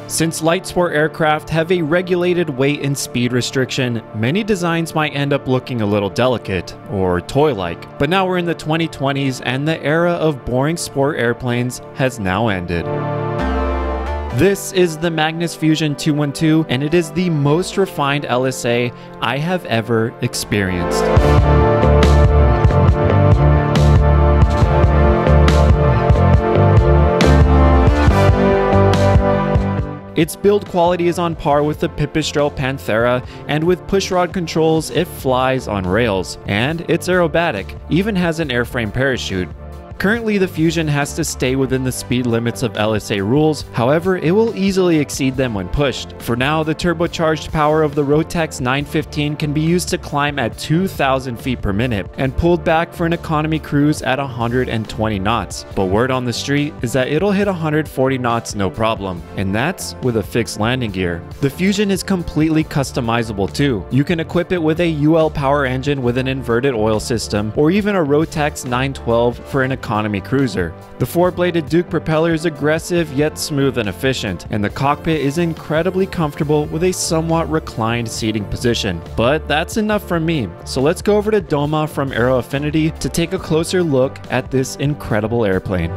Since light sport aircraft have a regulated weight and speed restriction, many designs might end up looking a little delicate, or toy-like. But now we're in the 2020s and the era of boring sport airplanes has now ended. This is the Magnus Fusion 212, and it is the most refined LSA I have ever experienced. Its build quality is on par with the Pipistrel Panthera, and with pushrod controls it flies on rails, and it's aerobatic, even has an airframe parachute. Currently, the Fusion has to stay within the speed limits of LSA rules, however, it will easily exceed them when pushed. For now, the turbocharged power of the Rotax 915 can be used to climb at 2,000 feet per minute, and pulled back for an economy cruise at 120 knots. But word on the street is that it'll hit 140 knots no problem, and that's with a fixed landing gear. The Fusion is completely customizable too. You can equip it with a UL power engine with an inverted oil system, or even a Rotax 912 for an economy cruiser. The four-bladed Duke propeller is aggressive yet smooth and efficient, and the cockpit is incredibly comfortable with a somewhat reclined seating position. But that's enough from me, so let's go over to Doma from Aero Affinity to take a closer look at this incredible airplane.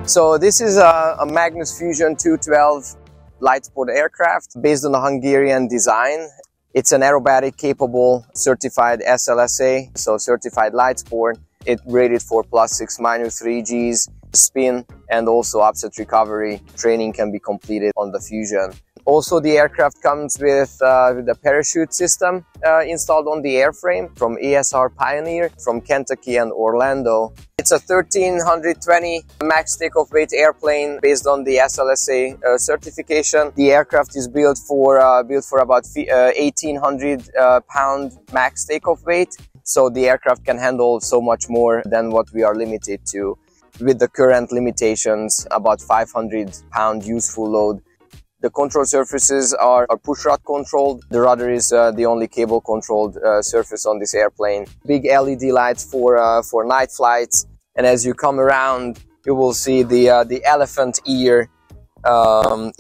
So this is a Magnus Fusion 212 light sport aircraft based on a Hungarian design. It's an aerobatic capable certified SLSA, so certified light sport. It rated for +6 -3 Gs, spin, and also upset recovery. Training can be completed on the Fusion. Also, the aircraft comes with a parachute system installed on the airframe from ASR Pioneer from Kentucky and Orlando. It's a 1320 max takeoff weight airplane based on the SLSA certification. The aircraft is built for about 1,800 pound max takeoff weight. So the aircraft can handle so much more than what we are limited to. With the current limitations, about 500 pound useful load. The control surfaces are pushrod controlled. The rudder is the only cable controlled surface on this airplane. Big LED lights for night flights. And as you come around, you will see the elephant ear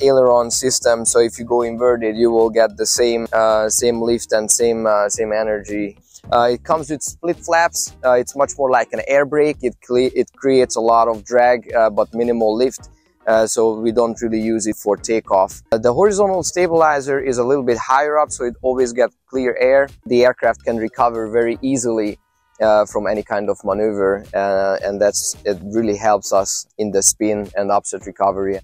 aileron system. So if you go inverted, you will get the same lift and same energy. It comes with split flaps. It's much more like an air brake. It creates a lot of drag but minimal lift, so we don't really use it for takeoff. The horizontal stabilizer is a little bit higher up, so it always gets clear air. The aircraft can recover very easily from any kind of maneuver, and it really helps us in the spin and upset recovery.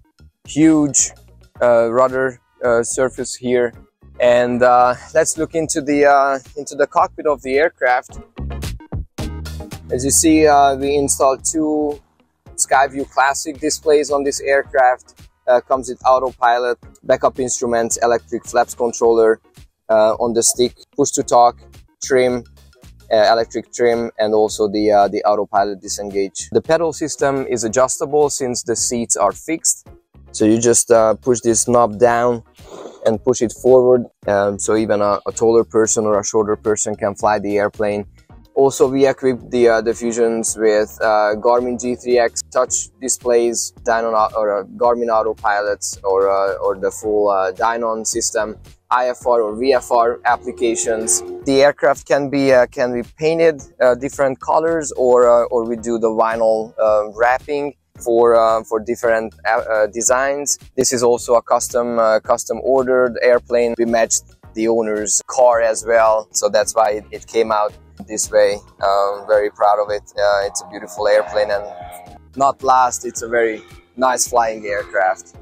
Huge rudder surface here. And let's look into the cockpit of the aircraft. As you see, we installed two Skyview Classic displays on this aircraft. Comes with autopilot, backup instruments, electric flaps controller on the stick, push to talk, trim, electric trim, and also the autopilot disengage. The pedal system is adjustable since the seats are fixed. So you just push this knob down and push it forward, so even a taller person or a shorter person can fly the airplane. Also, we equipped the Fusions with Garmin G3X touch displays, Dynon or Garmin autopilots, or the full Dynon system, IFR or VFR applications. The aircraft can be painted different colors, or we do the vinyl wrapping for different designs. This is also a custom ordered airplane. We matched the owner's car as well, so that's why it came out this way. Very proud of it. It's a beautiful airplane, and not last, it's a very nice flying aircraft.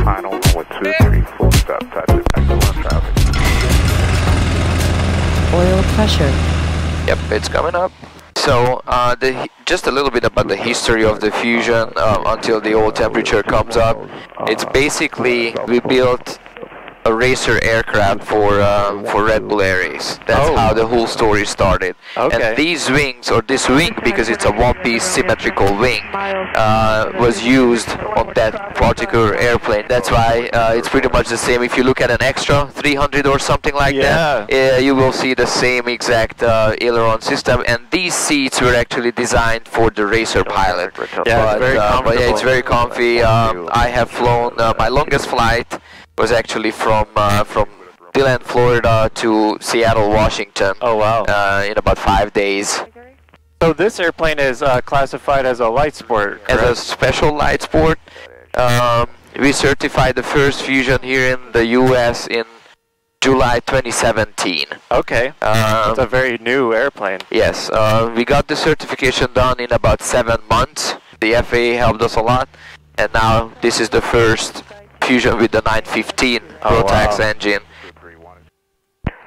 Final 1, 2, 3, full stop, touch it, excellent traffic. Oil pressure. Yep, it's coming up. So just a little bit about the history of the Fusion until the oil temperature comes up. It's basically, we built a racer aircraft for Red Bull Air Race. That's how the whole story started. And these wings, or this wing, because it's a one-piece symmetrical wing, was used on that particular airplane. That's why it's pretty much the same. If you look at an extra 300 or something like that, you will see the same exact aileron system. And these seats were actually designed for the racer pilot. Yeah, but yeah, it's very comfy. I have flown, my longest flight was actually from DeLand, Florida to Seattle, Washington. Oh wow! In about 5 days. So this airplane is classified as a light sport, correct? As a special light sport. We certified the first Fusion here in the US in July 2017. Okay, it's a very new airplane. Yes, we got the certification done in about 7 months. The FAA helped us a lot, and now this is the first Fusion with the 915 Rotax engine.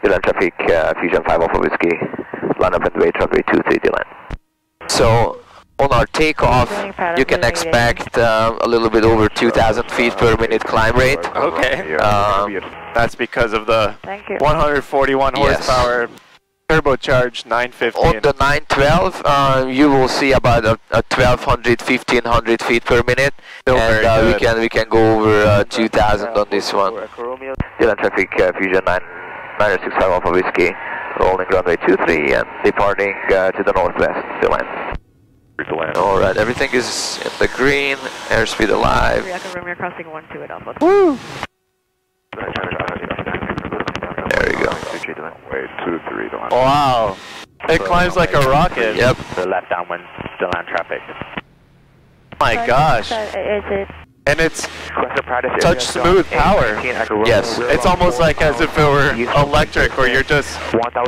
DeLand traffic, Fusion 5 Alpha Whiskey, line up and wait, runway 23 DeLand. So on our takeoff, you can expect a little bit over 2,000 feet per minute climb rate. Okay, that's because of the 141 horsepower. Turbocharged 915. On the 912, you will see about a 1,200, 1,500 feet per minute, and we can go over 2,000 on this one. DeLand traffic, Fusion 965 Alpha Whiskey, rolling runway 23 and departing to the northwest, DeLand. Alright, everything is in the green, airspeed alive. You're crossing 12 at Alpha. Woo! There you go. Wow, it climbs like a rocket. Yep. The left downwind, DeLand traffic. My gosh. And it's such smooth power. Yes. It's almost like as if it were electric, where you're just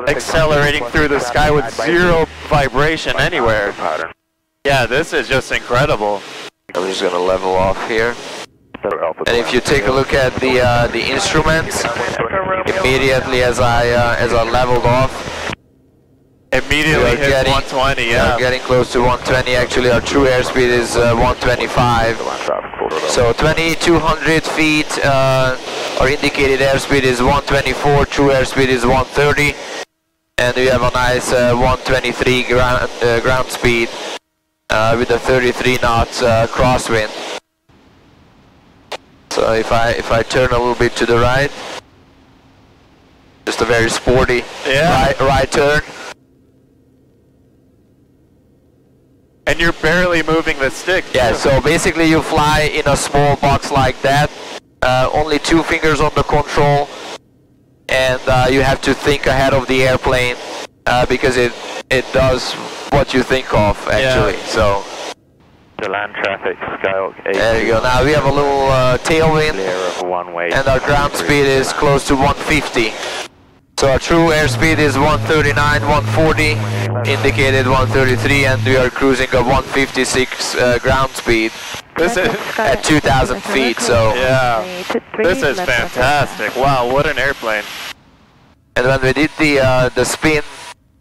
accelerating through the sky with zero vibration anywhere. Yeah, this is just incredible. I'm just gonna level off here. And if you take a look at the instruments, immediately as I leveled off, immediately hit 120. Yeah, getting close to 120. Actually, our true airspeed is 125. So 2,200 feet. Our indicated airspeed is 124. True airspeed is 130, and we have a nice 123 ground speed with a 33 knots crosswind. So if I turn a little bit to the right, just a very sporty right turn. And you're barely moving the stick. Yeah, so basically you fly in a small box like that, only 2 fingers on the control, and you have to think ahead of the airplane because it does what you think of actually. So. DeLand traffic, Skyhawk 8. There you go. Now we have a little tailwind, and our ground speed is close to 150. So our true airspeed is 139, 140, indicated 133, and we are cruising at 156 ground speed. This is at 2,000 feet. So yeah, this is fantastic. Wow, what an airplane! And when we did the spin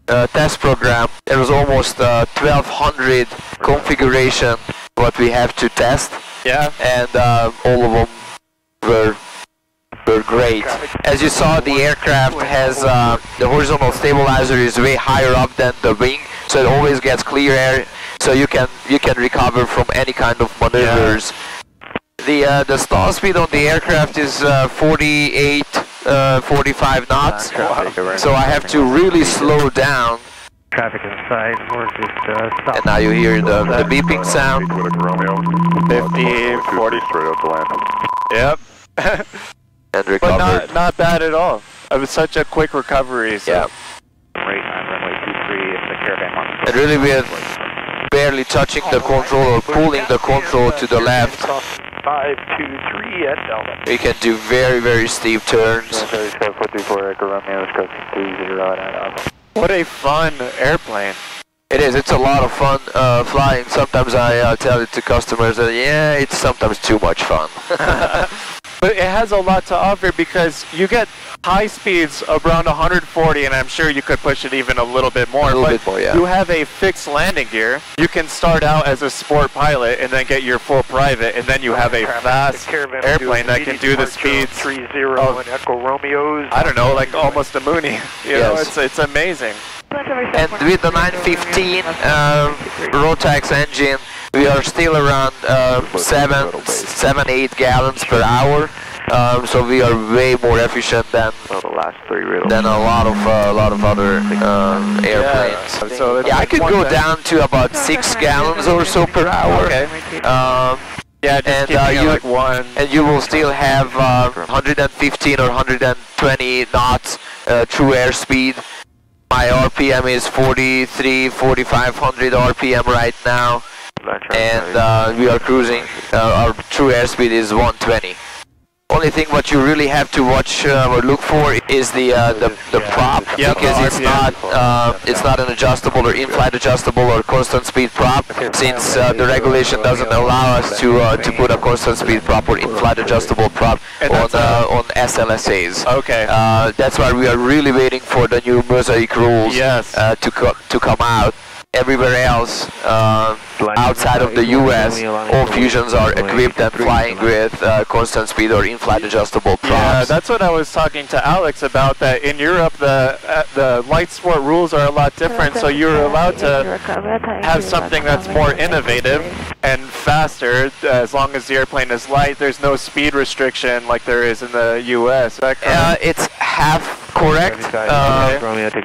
test program, there was almost 1,200 configuration what we have to test. Yeah. And all of them were great. As you saw, the aircraft has the horizontal stabilizer is way higher up than the wing, so it always gets clear air, so you can recover from any kind of maneuvers. Yeah. The stall speed on the aircraft is 48, 45 knots. So I have to really slow down. Traffic inside, we're just stop. And now you hear the beeping sound. 50, 40. Straight up to land. Yep. And recovered. But not bad at all. It was such a quick recovery. So. Yeah. Right on runway 23 in the caravan on. And really with barely touching the control or pulling the control to the left, 523 at Delta. we can do very, very steep turns. What a fun airplane. It is, it's a lot of fun flying. Sometimes I tell it to customers that, yeah, it's sometimes too much fun. But it has a lot to offer because you get high speeds around 140, and I'm sure you could push it even a little bit more. Yeah. You have a fixed landing gear. You can start out as a sport pilot and then get your full private, and then you have a fast airplane that can do the speeds of, Echo Romeos. I don't know, like almost a Mooney. You know, it's amazing. And with the 915 Rotax engine, we are still around 7-8 gallons per hour. So we are way more efficient than a lot of other airplanes. So I could go down to about 6 gallons or so per hour. Okay. Yeah, just like one. And you will still have 115 or 120 knots true airspeed. My RPM is 4,500 RPM right now, and we are cruising. Our true airspeed is 120. Only thing what you really have to watch or look for is the prop, because it's not an adjustable or in-flight adjustable or constant speed prop, since the regulation doesn't allow us to put a constant speed prop or in-flight adjustable prop on SLSAs. Okay. That's why we are really waiting for the new Mosaic rules to come out. Everywhere else, outside of the US, all Fusions are equipped and flying with constant speed or in-flight adjustable props. Yeah, that's what I was talking to Alex about, that in Europe the light sport rules are a lot different, so you're allowed to have something that's more innovative and faster as long as the airplane is light. There's no speed restriction like there is in the US. It's half correct,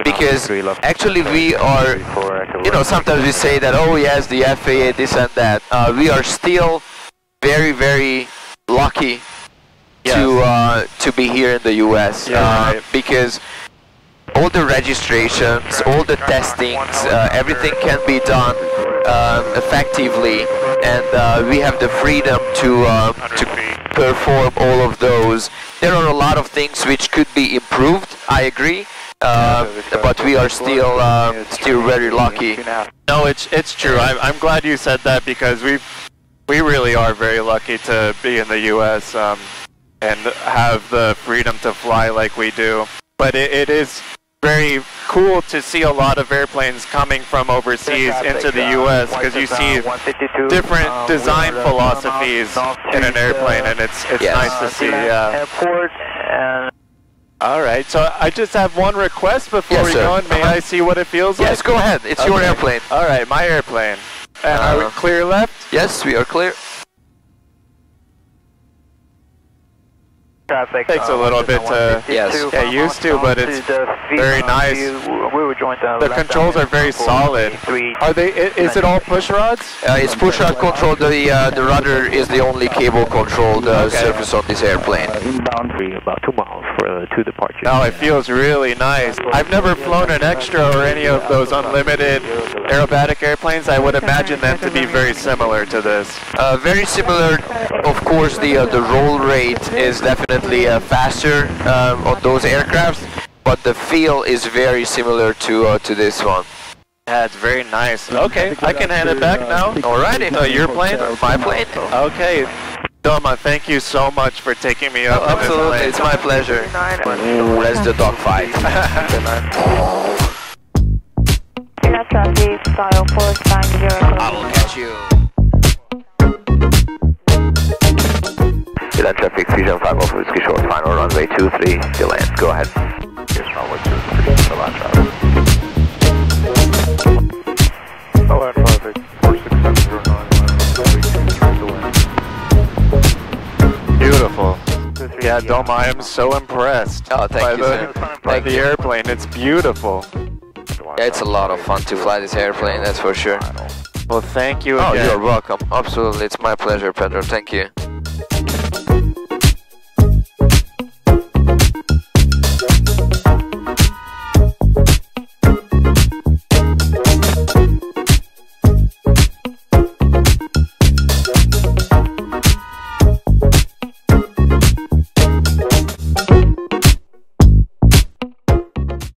because actually we are, you know, sometimes we say that, oh yes, the FAA, this and that. We are still very, very lucky to be here in the US, because all the registrations, all the testings, everything can be done effectively, and we have the freedom to perform all of those. There are a lot of things which could be improved, I agree, but we are still very lucky. No, it's true. I'm glad you said that, because we really are very lucky to be in the U.S. And have the freedom to fly like we do. But it is very cool to see a lot of airplanes coming from overseas into the U.S. because you see different design philosophies in an airplane, and it's nice to see. All right, so I just have one request before we go on. May I see what it feels like? Yes, go ahead. It's your airplane. All right, my airplane. And are we clear left? Yes, we are clear. Traffic. Takes a little bit to get used to, but it's very nice. The controls are very solid. Are they? Is it all push rods? It's push rod controlled. The rudder is the only cable controlled surface on this airplane. Inbound about 2 miles to departure. Oh, it feels really nice. I've never flown an extra or any of those unlimited aerobatic airplanes. I would imagine them to be very similar to this. Very similar. Of course, the roll rate is definitely faster on those aircrafts, but the feel is very similar to this one. Yeah, it's very nice. Okay, I can hand it back now. Alrighty. Your plane? My plane. Okay. Doma, thank you so much for taking me up. Absolutely, it's my pleasure. Where's the dogfight? I will catch you. Land traffic, Fusion 5 Alpha Whiskey Short, final runway 23, still land, go ahead. Yes, runway 23, still land traffic. Oh, land traffic, 46709, Beautiful. Yeah, Doma, I am so impressed by the airplane. It's beautiful. Yeah, it's a lot of fun to fly this airplane, that's for sure. Well, thank you again. Oh, you're welcome. Absolutely, it's my pleasure, Pedro. Thank you.